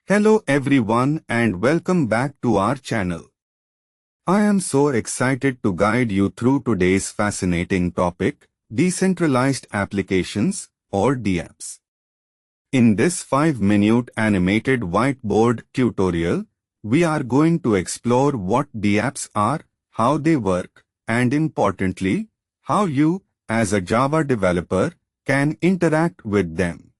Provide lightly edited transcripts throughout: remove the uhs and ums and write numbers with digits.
Hello everyone and welcome back to our channel. I am so excited to guide you through today's fascinating topic, Decentralized Applications or DApps. In this 5-minute animated whiteboard tutorial, we are going to explore what DApps are, how they work, and importantly, how you, as a Java developer, can interact with them.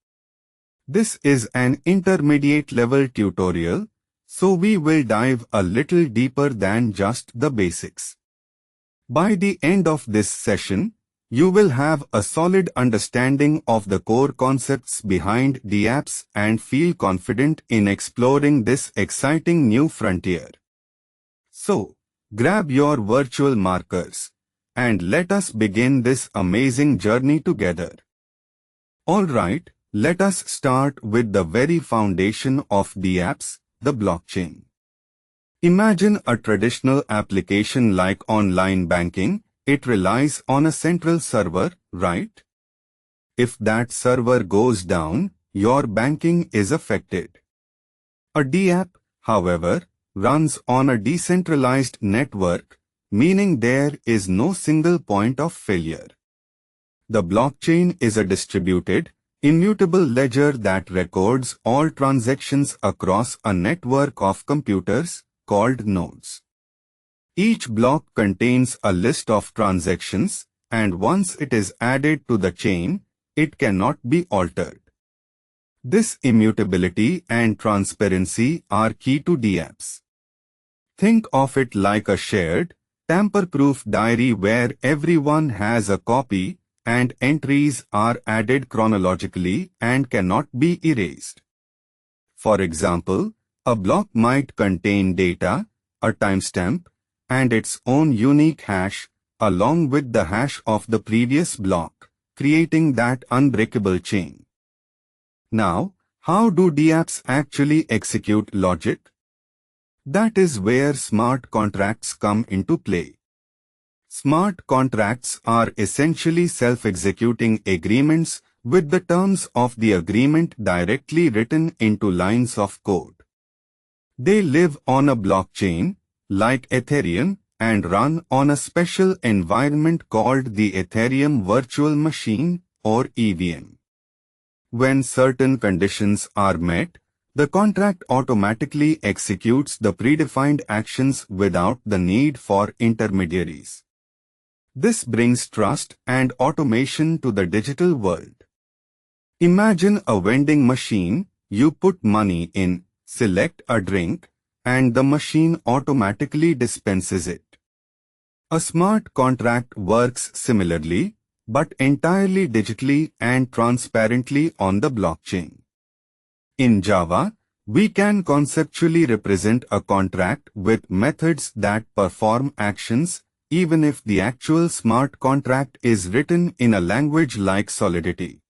This is an intermediate level tutorial, so we will dive a little deeper than just the basics. By the end of this session, you will have a solid understanding of the core concepts behind DApps and feel confident in exploring this exciting new frontier. So, grab your virtual markers and let us begin this amazing journey together. Alright, let us start with the very foundation of DApps, the blockchain. Imagine a traditional application like online banking. It relies on a central server, right? If that server goes down, your banking is affected. A DApp, however, runs on a decentralized network, meaning there is no single point of failure. The blockchain is a distributed, immutable ledger that records all transactions across a network of computers, called nodes. Each block contains a list of transactions, and once it is added to the chain, it cannot be altered. This immutability and transparency are key to DApps. Think of it like a shared, tamper-proof diary where everyone has a copy, and entries are added chronologically and cannot be erased. For example, a block might contain data, a timestamp, and its own unique hash, along with the hash of the previous block, creating that unbreakable chain. Now, how do DApps actually execute logic? That is where smart contracts come into play. Smart contracts are essentially self-executing agreements with the terms of the agreement directly written into lines of code. They live on a blockchain, like Ethereum, and run on a special environment called the Ethereum Virtual Machine, or EVM. When certain conditions are met, the contract automatically executes the predefined actions without the need for intermediaries. This brings trust and automation to the digital world. Imagine a vending machine. You put money in, select a drink, and the machine automatically dispenses it. A smart contract works similarly, but entirely digitally and transparently on the blockchain. In Java, we can conceptually represent a contract with methods that perform actions, even if the actual smart contract is written in a language like Solidity.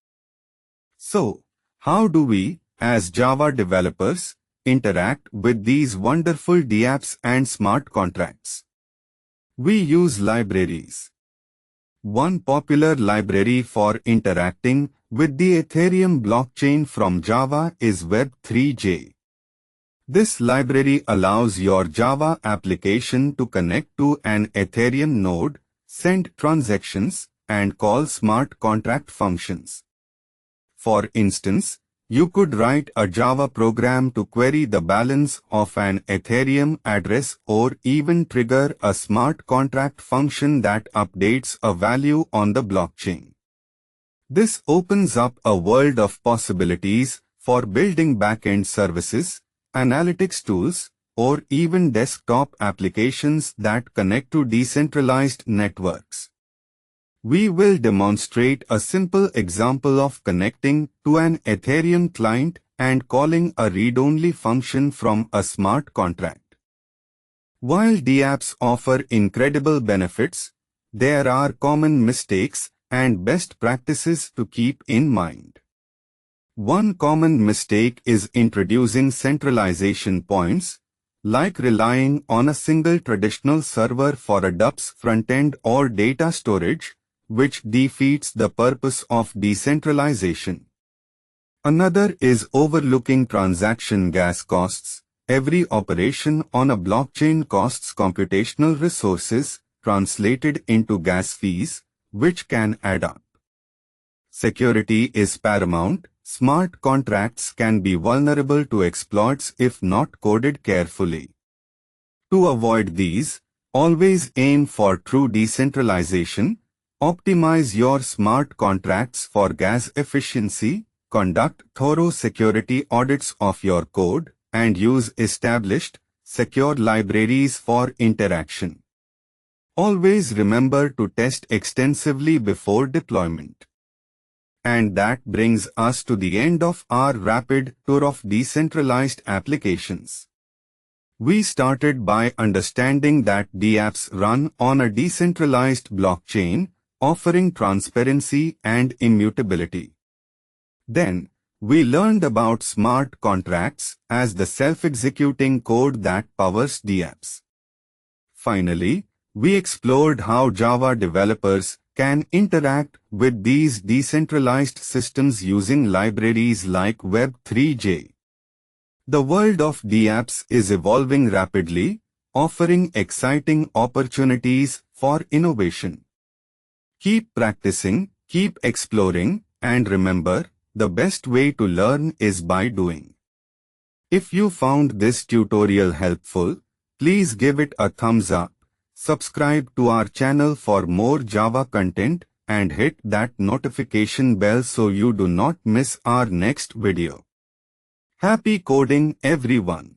So, how do we, as Java developers, interact with these wonderful DApps and smart contracts? We use libraries. One popular library for interacting with the Ethereum blockchain from Java is Web3j. This library allows your Java application to connect to an Ethereum node, send transactions, and call smart contract functions. For instance, you could write a Java program to query the balance of an Ethereum address or even trigger a smart contract function that updates a value on the blockchain. This opens up a world of possibilities for building backend services, analytics tools, or even desktop applications that connect to decentralized networks. We will demonstrate a simple example of connecting to an Ethereum client and calling a read-only function from a smart contract. While DApps offer incredible benefits, there are common mistakes and best practices to keep in mind. One common mistake is introducing centralization points, like relying on a single traditional server for a DApps frontend or data storage, which defeats the purpose of decentralization. Another is overlooking transaction gas costs. Every operation on a blockchain costs computational resources, translated into gas fees, which can add up. Security is paramount. Smart contracts can be vulnerable to exploits if not coded carefully. To avoid these, always aim for true decentralization. Optimize your smart contracts for gas efficiency, conduct thorough security audits of your code, and use established, secure libraries for interaction. Always remember to test extensively before deployment. And that brings us to the end of our rapid tour of decentralized applications. We started by understanding that DApps run on a decentralized blockchain, offering transparency and immutability. Then, we learned about smart contracts as the self-executing code that powers DApps. Finally, we explored how Java developers can interact with these decentralized systems using libraries like Web3.js. The world of DApps is evolving rapidly, offering exciting opportunities for innovation. Keep practicing, keep exploring, and remember, the best way to learn is by doing. If you found this tutorial helpful, please give it a thumbs up, subscribe to our channel for more Java content, and hit that notification bell so you do not miss our next video. Happy coding, everyone!